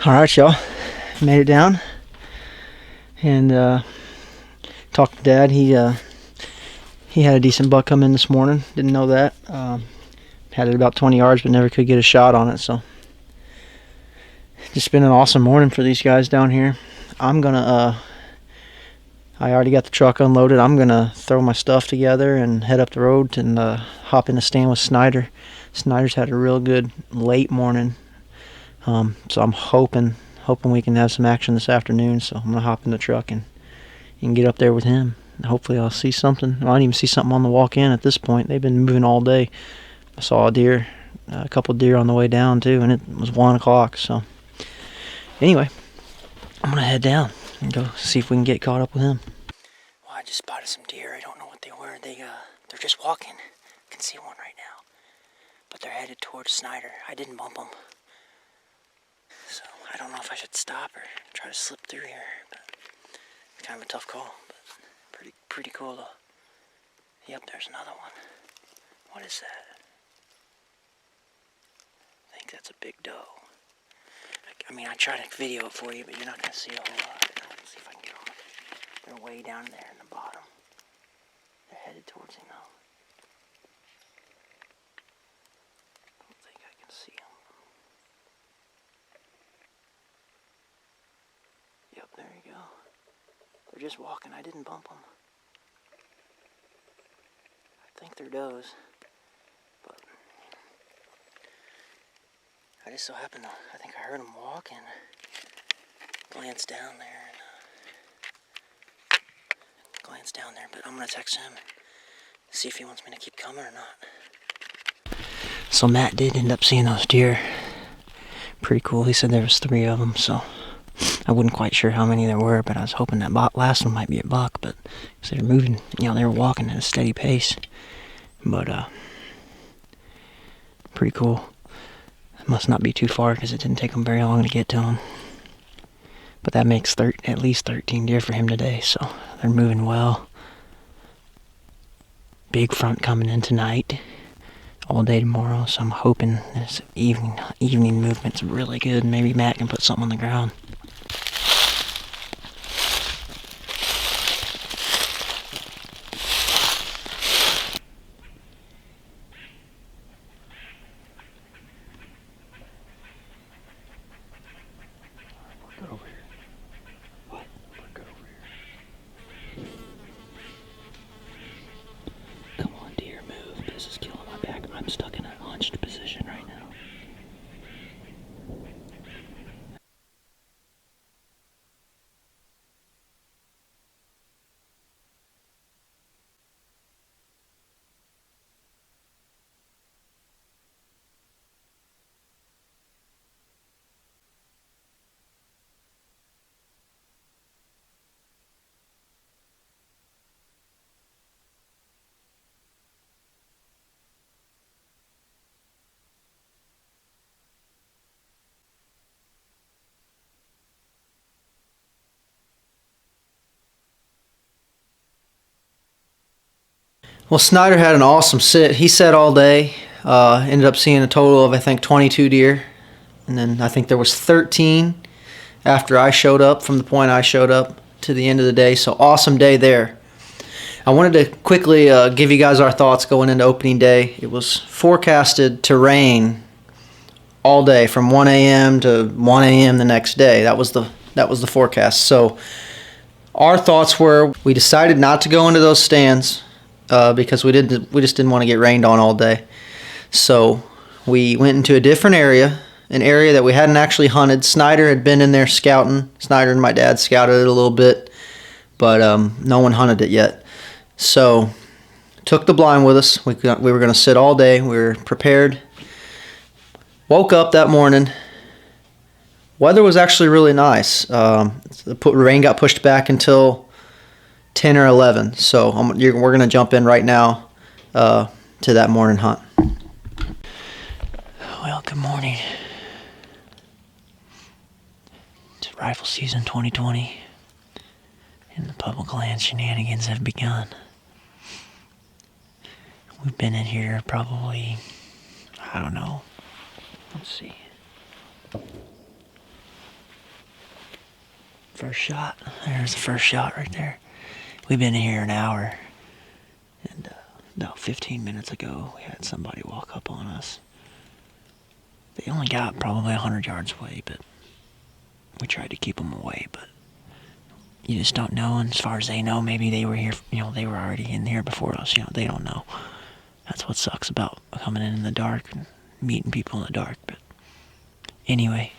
Alright, y'all. Made it down. And talked to Dad. He had a decent buck come in this morning. Didn't know that. Had it about 20 yards, but never could get a shot on it. So just been an awesome morning for these guys down here. I'm gonna I already got the truck unloaded. I'm gonna throw my stuff together and head up the road and hop in the stand with Snyder. Snyder's had a real good late morning. So I'm hoping we can have some action this afternoon. So I'm gonna hop in the truck and get up there with him. Hopefully I'll see something. I might even see something on the walk in at this point. They've been moving all day. I saw a couple deer on the way down too, and it was 1 o'clock. So anyway, I'm gonna head down and go see if we can get caught up with him. Well, I just spotted some deer. I don't know what they were. They're just walking. I can see one right now, but they're headed towards Snyder. I didn't bump them. So I don't know if I should stop or try to slip through here, but it's kind of a tough call, but pretty cool though. Yep, there's another one. What is that? I think that's a big doe. I mean, I try to video it for you, but you're not going to see a whole lot. Let's see if I can get on. They're way down there in the bottom. They're headed towards him though. I don't think I can see them. Yep, there you go. They're just walking. I didn't bump them. I think they're does, but I just so happened to, I think I heard them walk and glanced down there, but I'm going to text him, see if he wants me to keep coming or not. So Matt did end up seeing those deer. Pretty cool. He said there was 3 of them, so I wasn't quite sure how many there were, but I was hoping that last one might be a buck, but they were moving, they were walking at a steady pace. But pretty cool. It must not be too far because it didn't take them very long to get to them. But that makes at least 13 deer for him today, so they're moving well. Big front coming in tonight, all day tomorrow, so I'm hoping this evening movement's really good. Maybe Matt can put something on the ground. I'm stuck in a hunched position right now. Well, Snyder had an awesome sit. He sat all day. Ended up seeing a total of, I think, 22 deer. And then I think there was 13 after I showed up, from the point I showed up to the end of the day. So awesome day there. I wanted to quickly give you guys our thoughts going into opening day. It was forecasted to rain all day from 1 a.m. to 1 a.m. the next day. That was the forecast. So our thoughts were, we decided not to go into those stands because we just didn't want to get rained on all day. So we went into a different area, an area that we hadn't actually hunted. Snyder had been in there scouting. Snyder and my dad scouted it a little bit, but no one hunted it yet. So took the blind with us. We were going to sit all day. We were prepared. Woke up that morning. Weather was actually really nice. The rain got pushed back until 10 or 11. So we're going to jump in right now to that morning hunt. Well, good morning. It's rifle season 2020, and the public land shenanigans have begun. We've been in here probably, I don't know, let's see, First shot. There's the first shot right there. We've been here an hour. And about 15 minutes ago, we had somebody walk up on us. They only got probably 100 yards away, but we tried to keep them away. But you just don't know. And as far as they know, maybe they were here, they were already in here before us. They don't know. That's what sucks about coming in the dark and meeting people in the dark. But anyway,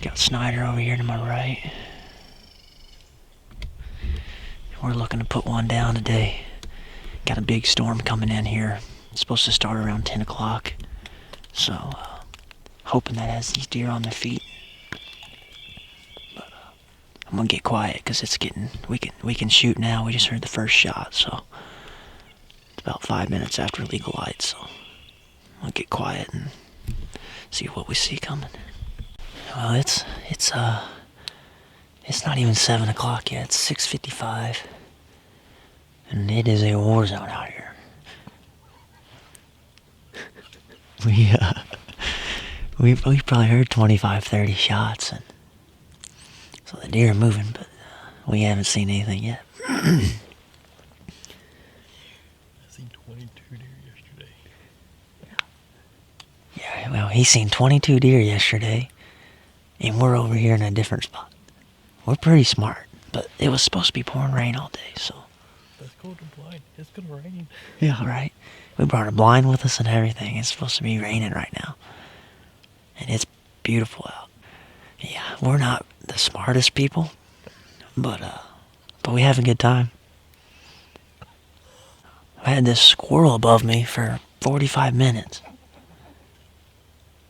got Snyder over here to my right. We're looking to put one down today. Got a big storm coming in here. It's supposed to start around 10 o'clock. So, hoping that has these deer on their feet. But I'm gonna get quiet because it's getting. We can shoot now. We just heard the first shot, so it's about 5 minutes after legal light. So I'm gonna get quiet and see what we see coming. Well, it's not even 7 o'clock yet. It's 6:55, and it is a war zone out here. We've probably heard 25, 30 shots, and so the deer are moving, but we haven't seen anything yet. I seen 22 deer yesterday. Yeah, well, he's seen 22 deer yesterday, and we're over here in a different spot. We're pretty smart, but it was supposed to be pouring rain all day, so. Let's go to blind. It's gonna rain. Yeah, right. We brought a blind with us and everything. It's supposed to be raining right now. And it's beautiful out. Yeah, we're not the smartest people, but we have a good time. I had this squirrel above me for 45 minutes.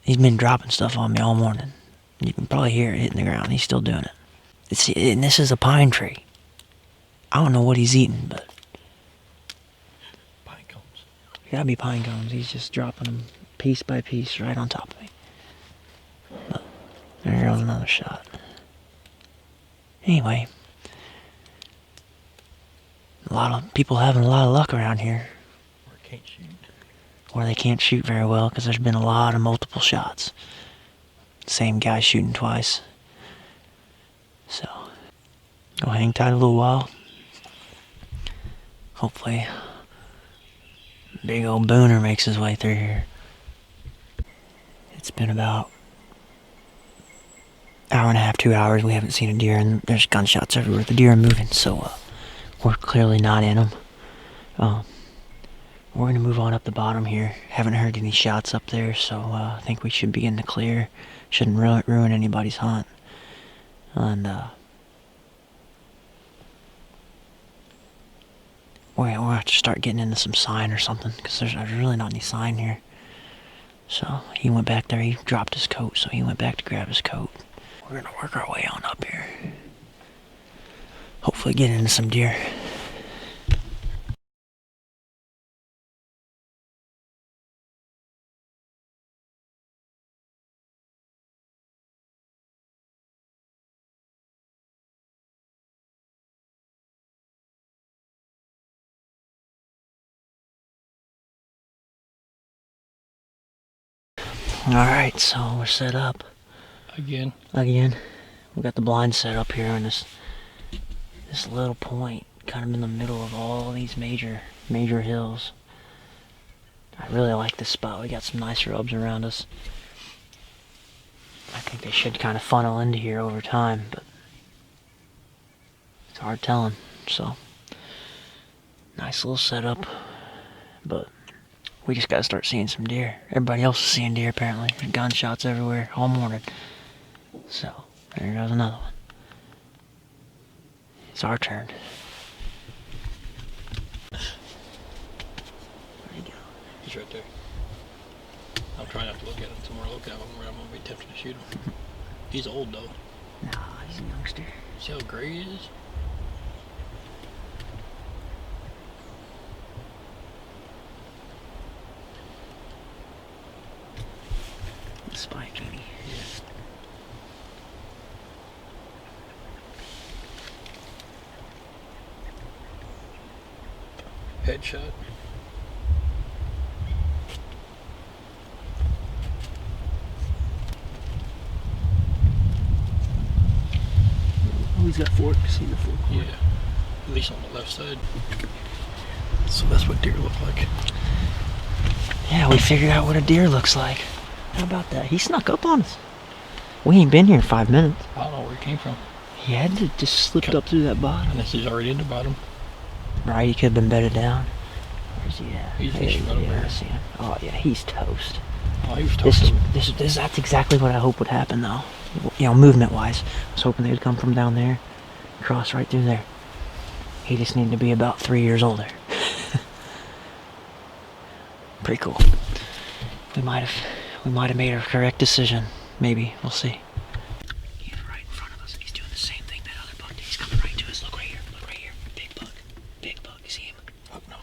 He's been dropping stuff on me all morning. You can probably hear it hitting the ground. He's still doing it. And this is a pine tree. I don't know what he's eating, but Pine cones. gotta be pine cones. He's just dropping them piece by piece right on top of me. But there goes another shot. Anyway, a lot of people having a lot of luck around here. Or can't shoot. Or they can't shoot very well because there's been a lot of multiple shots. Same guy shooting twice. So, go hang tight a little while. Hopefully, big old booner makes his way through here. It's been about hour and a half, 2 hours. We haven't seen a deer, and there's gunshots everywhere. The deer are moving, so we're clearly not in them. We're gonna move on up the bottom here. Haven't heard any shots up there, so I think we should be in the clear. Shouldn't ruin anybody's hunt. And we'll have to start getting into some sign or something, because there's really not any sign here. So he went back there. He dropped his coat, so he went back to grab his coat. We're gonna work our way on up here. Hopefully get into some deer. Alright, so we're set up. Again. We got the blind set up here on this little point, kind of in the middle of all these major hills. I really like this spot. We got some nice shrubs around us. I think they should kind of funnel into here over time, but it's hard telling. So, nice little setup, but we just gotta start seeing some deer. Everybody else is seeing deer apparently. There's gunshots everywhere all morning. So, there goes another one. It's our turn. Where'd he go? He's right there. I'm trying not to look at him. Somewhere to look at him where I'm gonna be tempted to shoot him. He's old though. Nah, he's a youngster. See how gray he is? Spike, maybe. Headshot. He's got fork. See the fork? Yeah. At least on the left side. So that's what deer look like. Yeah, we figured out what a deer looks like. How about that? He snuck up on us. We ain't been here 5 minutes. I don't know where he came from. He had to just slipped up through that bottom. Unless he's already in the bottom. Right, he could have been bedded down. Where's he at? He's fishing right over I here. see him. Oh yeah, he's toast. Oh, he was toasted. That's exactly what I hope would happen though. You know, movement-wise. I was hoping they'd come from down there, cross right through there. He just needed to be about 3 years older. Pretty cool. We might have made a correct decision. Maybe. We'll see. He's right in front of us. He's doing the same thing that other bug did. He's coming right to us. Look right here. Look right here. Big bug. Big bug. You see him? Oh, no.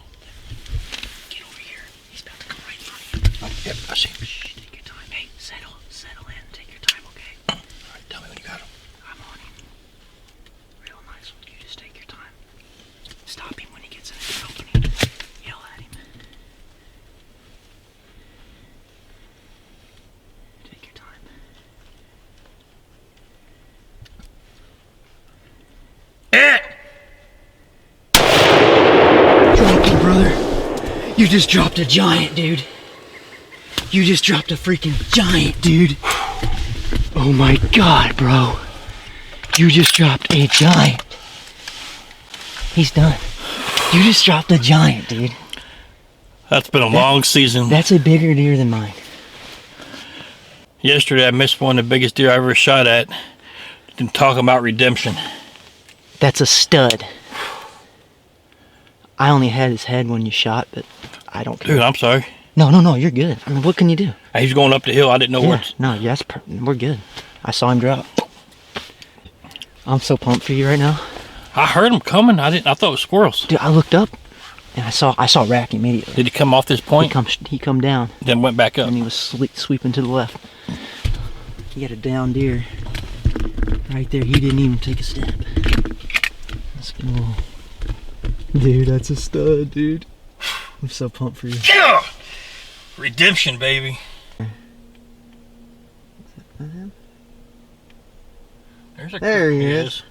Get over here. He's about to come right in front of you. Oh, yep, I see him. Shh, take your time. Hey, settle in. Take your time, okay? Alright, tell me when you got him. I'm on him. Real nice one. You just take your time. Stop him when he gets in a good opening. Yell at him. Take your time. Dropped him, brother. You just dropped a giant, dude. You just dropped a freaking giant, dude. Oh my god, bro. You just dropped a giant. He's done. You just dropped a giant, dude. That's been a long season. That's a bigger deer than mine. Yesterday I missed one of the biggest deer I ever shot at. And talking about redemption. That's a stud. I only had his head when you shot, but I don't care. Dude, I'm sorry. No, you're good. I mean, what can you do? He's going up the hill. I didn't know where Yeah, no, yes, we're good. I saw him drop. I'm so pumped for you right now. I heard him coming. I thought it was squirrels. Dude, I looked up and I saw rack immediately. Did he come off this point? He come down Then went back up. and he was sweeping to the left. He had a down deer right there. He didn't even take a step. Let's go. Dude, that's a stud, dude. I'm so pumped for you. Yeah! Redemption, baby. There's a There he is.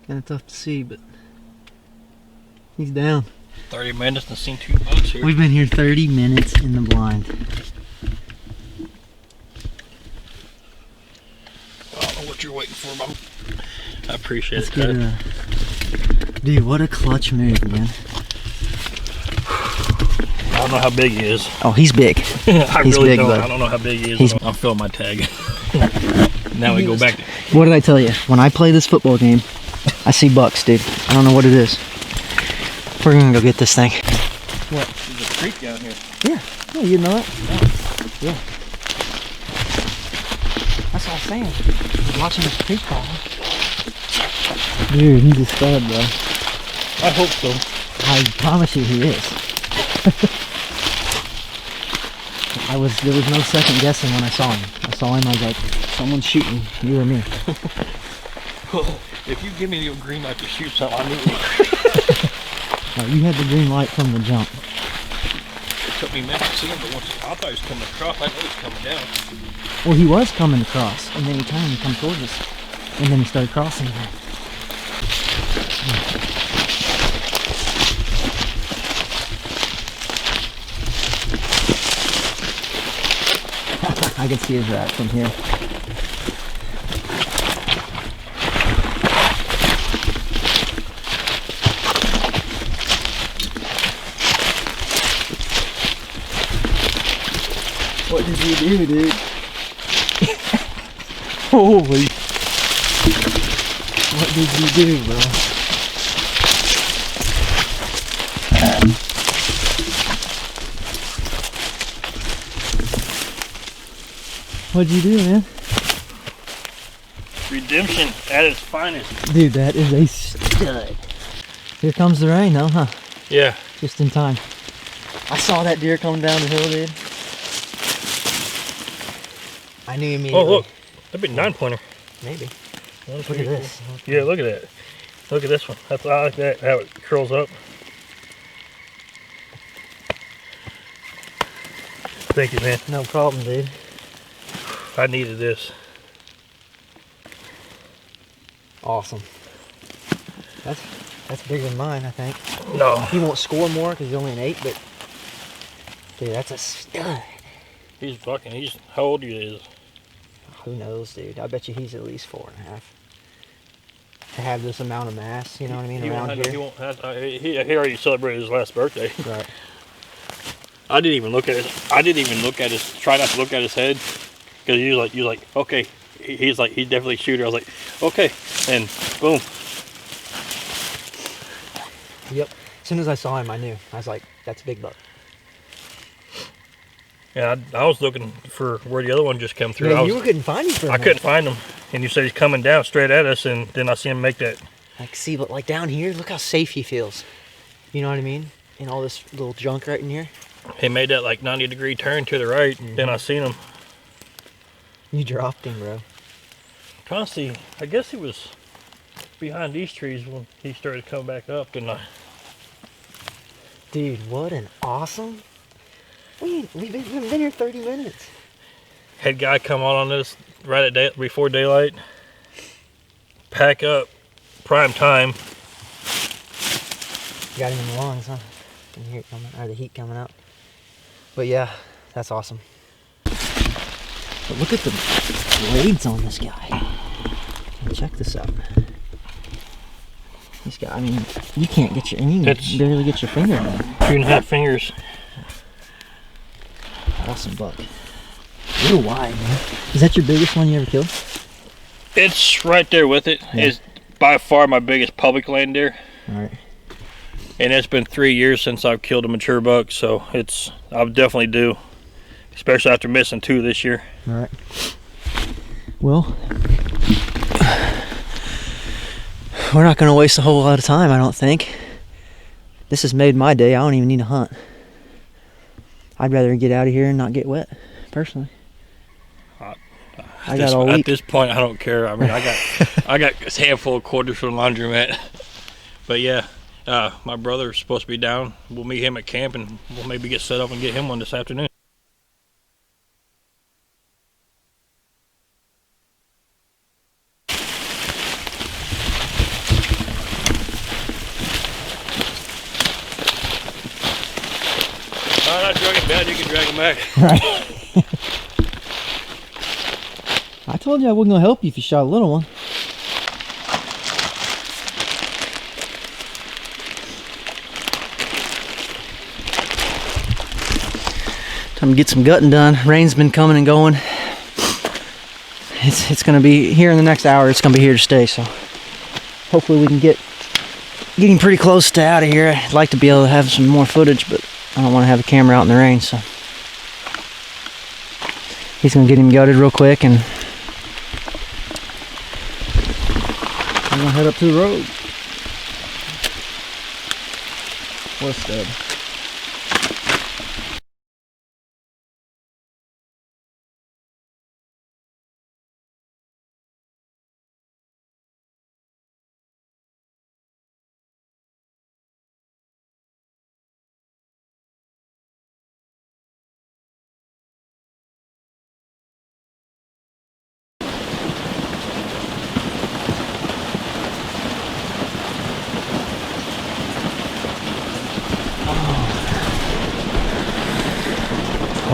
Kind of tough to see, but he's down. 30 minutes and seen 2 bucks here. We've been here 30 minutes in the blind. I don't know what you're waiting for, but I appreciate Let's it. get Todd. dude, what a clutch move, man. I don't know how big he is. Oh, he's big. I He's really big, don't. bud. I don't know how big he is. I'm filling my tag. Now we go back. What did I tell you? When I play this football game, I see bucks, dude. I don't know what it is. We're gonna go get this thing. What? There's a creek down here. Yeah, you know it. Yeah. That's what I'm saying. I'm watching this creek crawl. Dude, he's a stud, bro. I hope so. I promise you he is. There was no second guessing when I saw him. I saw him, I was like, someone's shooting, you or me. If you give me the green light to shoot something, I knew it. No, you had the green light from the jump. It took me a minute to see him, but once I thought he was coming across, I know he was coming down. Well, he was coming across, and then he turned and come towards us. And then he started crossing again. I can see his rat from here. What did you do, dude? Holy. What did you do, bro? What'd you do, man? Redemption at its finest. Dude, that is a stud. Here comes the rain, though, huh? Yeah. Just in time. I saw that deer coming down the hill, dude. I knew immediately. Oh, look. That'd be a 9-pointer. Maybe. One, Look two, at this. Yeah, look at that. Look at this one. I like that, how it curls up. Thank you, man. No problem, dude. I needed this. Awesome. That's bigger than mine, I think. No. He won't score more because he's only an 8, but dude, that's a stud. He's how old he is? Who knows, dude? I bet you he's at least 4.5. To have this amount of mass, you know what I mean, around here. He won't have. He already celebrated his last birthday. Right. I didn't even look at his. Try not to look at his head, because you like okay. He's definitely a shooter. I was like, okay, and boom. Yep. As soon as I saw him, I knew. I was like, that's a big buck. Yeah, I was looking for where the other one just came through. Yeah, you couldn't find him for a minute. I couldn't find him, and you said he's coming down straight at us, and then I see him make that. Like, see, but like down here, look how safe he feels. You know what I mean? And all this little junk right in here. He made that like 90-degree turn to the right, then I seen him. You dropped him, bro. Trying to see, I guess he was behind these trees when he started coming back up, didn't I? Dude, what an awesome... We've been here 30 minutes. Head guy come on this right at before daylight. Pack up, prime time. Got him in the lungs, huh? I can hear it coming, or the heat coming out. But yeah, that's awesome. But look at the blades on this guy. And check this out. This guy, I mean, you can't get you can barely get your finger in there. 2.5 fingers. Awesome buck. Real wide, man. Is that your biggest one you ever killed? It's right there with it. Yeah. It's by far my biggest public land deer. All right. And it's been 3 years since I've killed a mature buck, so I'll definitely do, especially after missing 2 this year. All right. Well, we're not going to waste a whole lot of time, I don't think. This has made my day. I don't even need to hunt. I'd rather get out of here and not get wet, personally. I got all week. At this point, I don't care. I mean, I got a handful of quarters from the laundromat. But yeah, my brother's supposed to be down. We'll meet him at camp, and we'll maybe get set up and get him one this afternoon. Not drug him bad, you can drag him back. Right. I told you I wasn't going to help you if you shot a little one. Time to get some gutting done. Rain's been coming and going. It's going to be here in the next hour. It's going to be here to stay, so hopefully we can getting pretty close to out of here. I'd like to be able to have some more footage, but I don't want to have the camera out in the rain, so he's going to get him gutted real quick, and I'm going to head up to the road. What a stud.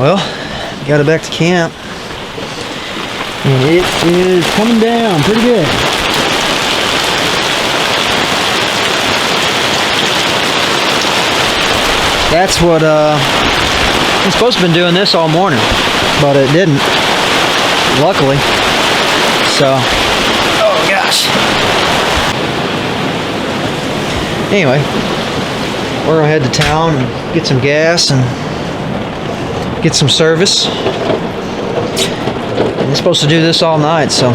Well, got it back to camp, and it is coming down pretty good. That's what I'm supposed to have been doing this all morning, but it didn't, luckily. So, oh gosh. Anyway, we're gonna head to town and get some gas and get some service. I'm supposed to do this all night, so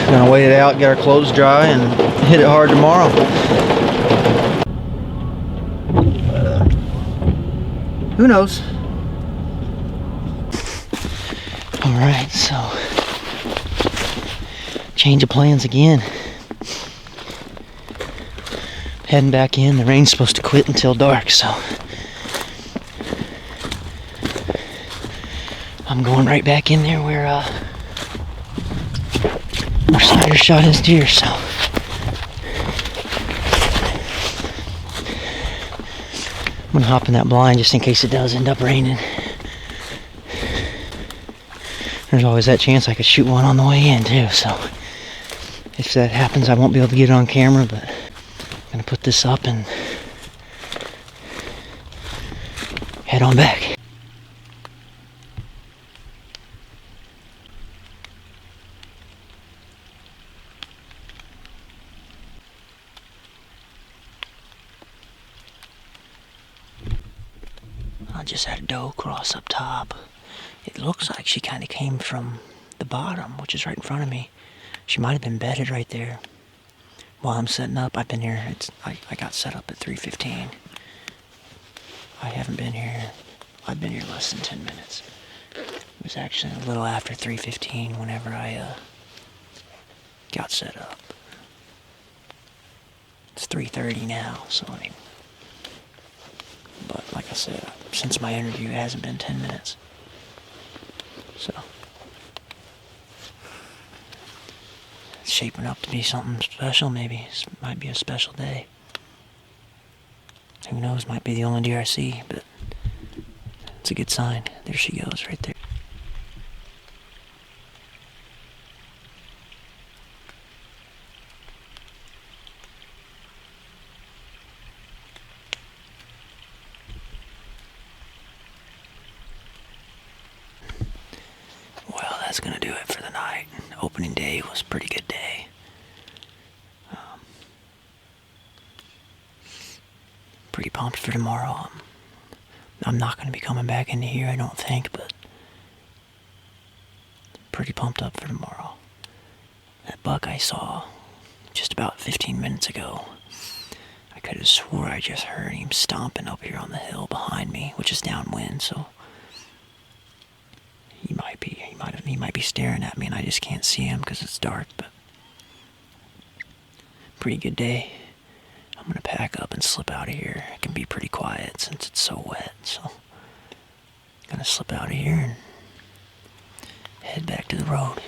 gonna wait it out, get our clothes dry, and hit it hard tomorrow. Who knows? All right, so change of plans again. Heading back in. The rain's supposed to quit until dark, so I'm going right back in there where Snyder shot his deer, so I'm gonna hop in that blind just in case it does end up raining. There's always that chance I could shoot one on the way in too, so if that happens I won't be able to get it on camera, but I'm gonna put this up and head on back. I just had a doe cross up top. It looks like she kind of came from the bottom, which is right in front of me. She might have been bedded right there. While I'm setting up, I've been here. I got set up at 3:15. I haven't been here. I've been here less than 10 minutes. It was actually a little after 3:15 whenever I got set up. It's 3:30 now, so I mean, but like I said, since my interview it hasn't been 10 minutes. So it's shaping up to be something special. Maybe it might be a special day. Who knows? Might be the only deer I see, but it's a good sign. There she goes, right there. Well, that's gonna do it for the night. Opening day was a pretty good day. Pretty pumped for tomorrow. I'm not gonna be coming back into here, I don't think, but pretty pumped up for tomorrow. That buck I saw just about 15 minutes ago, I could have swore I just heard him stomping up here on the hill behind me, which is downwind, so he might be staring at me and I just can't see him because it's dark, but pretty good day. I'm gonna pack up and slip out of here. It can be pretty quiet since it's so wet, so I'm gonna slip out of here and head back to the road.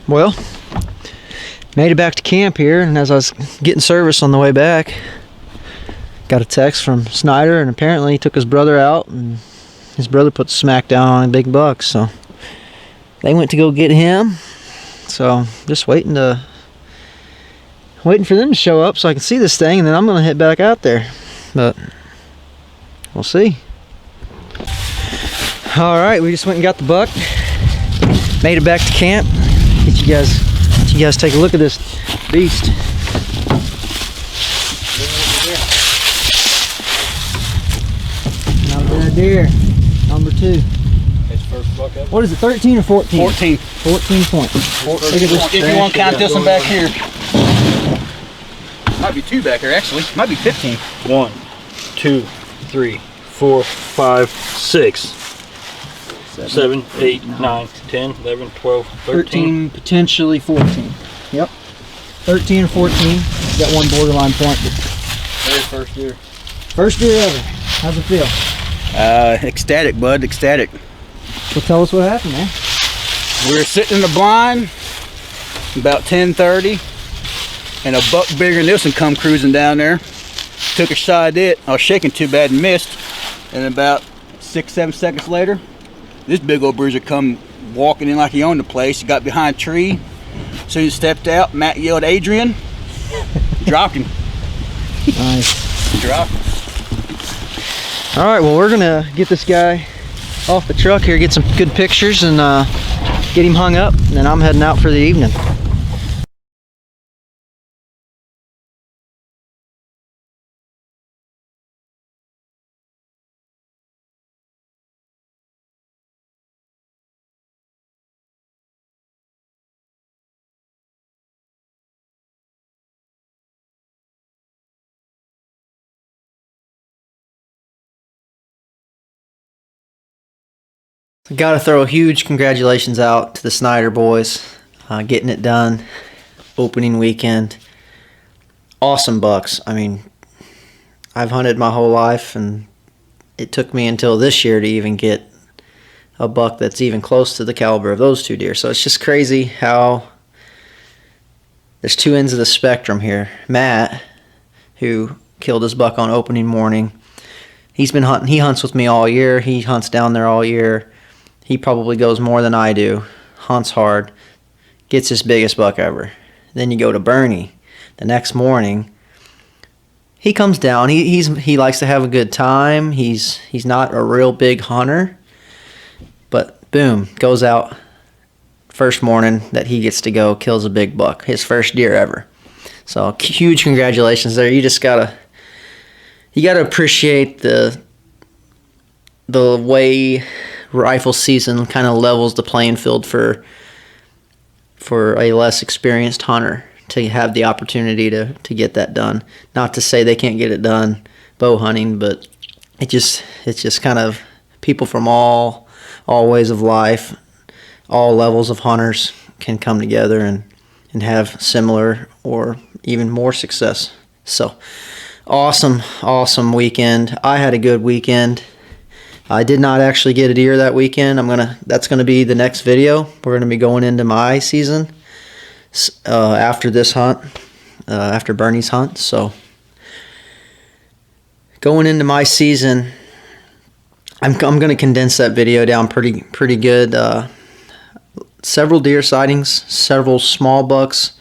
Well, made it back to camp here, and as I was getting service on the way back, got a text from Snyder, and apparently he took his brother out, and his brother put the smack down on a big buck, so they went to go get him. So just waiting for them to show up so I can see this thing, and then I'm gonna head back out there, but we'll see. All right, we just went and got the buck, made it back to camp. Let you guys take a look at this beast. Not a bad deer. Number 2. His first buck ever. What is it, 13 or 14? 14. 14 points. If you want to count this one back here. Might be 2 back here, actually. Might be 15. 1, 2, 3, 4, 5, 6, 7, 8, 9, 10, 11, 12, 13. Potentially 14. Yep. 13 or 14. Got one borderline point. Very first deer. First deer ever. How's it feel? Ecstatic, bud. Ecstatic. Well, tell us what happened, man. We were sitting in the blind about 10:30, and a buck bigger than this one come cruising down there. Took a shot at it. I was shaking too bad and missed. And about 6-7 seconds later, this big old bruiser come walking in like he owned the place. He got behind a tree. Soon as he stepped out, Matt yelled, "Adrian!" Dropped him. Nice. Dropped him. All right, well, we're gonna get this guy off the truck here, get some good pictures, and get him hung up, and then I'm heading out for the evening. Got to throw a huge congratulations out to the Snyder boys, getting it done. Opening weekend. Awesome bucks. I mean, I've hunted my whole life, and it took me until this year to even get a buck that's even close to the caliber of those two deer. So it's just crazy how there's two ends of the spectrum here. Matt, who killed his buck on opening morning, he's been hunting. He hunts with me all year. He hunts down there all year. He probably goes more than I do. Hunts hard. Gets his biggest buck ever. Then you go to Bernie. The next morning, he comes down. He likes to have a good time. He's not a real big hunter. But boom, goes out first morning that he gets to go, kills a big buck, his first deer ever. So huge congratulations there. You just gotta appreciate the way rifle season kind of levels the playing field for a less experienced hunter to have the opportunity to get that done. Not to say they can't get it done bow hunting, but it's just kind of people from all ways of life, all levels of hunters can come together and have similar or even more success. So awesome weekend. I had a good weekend. I did not actually get a deer that weekend. That's gonna be the next video. We're gonna be going into my season after this hunt, after Bernie's hunt. So going into my season, I'm gonna condense that video down pretty good. Several deer sightings, several small bucks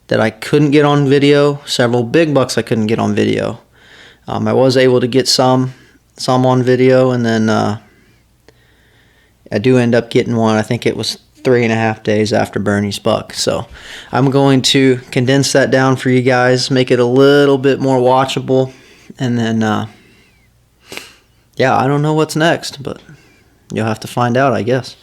that I couldn't get on video, several big bucks I couldn't get on video. I was able to get some on video, and then I do end up getting one. I think it was 3.5 days after Bernie's buck. So I'm going to condense that down for you guys, make it a little bit more watchable, and then yeah, I don't know what's next, but you'll have to find out, I guess.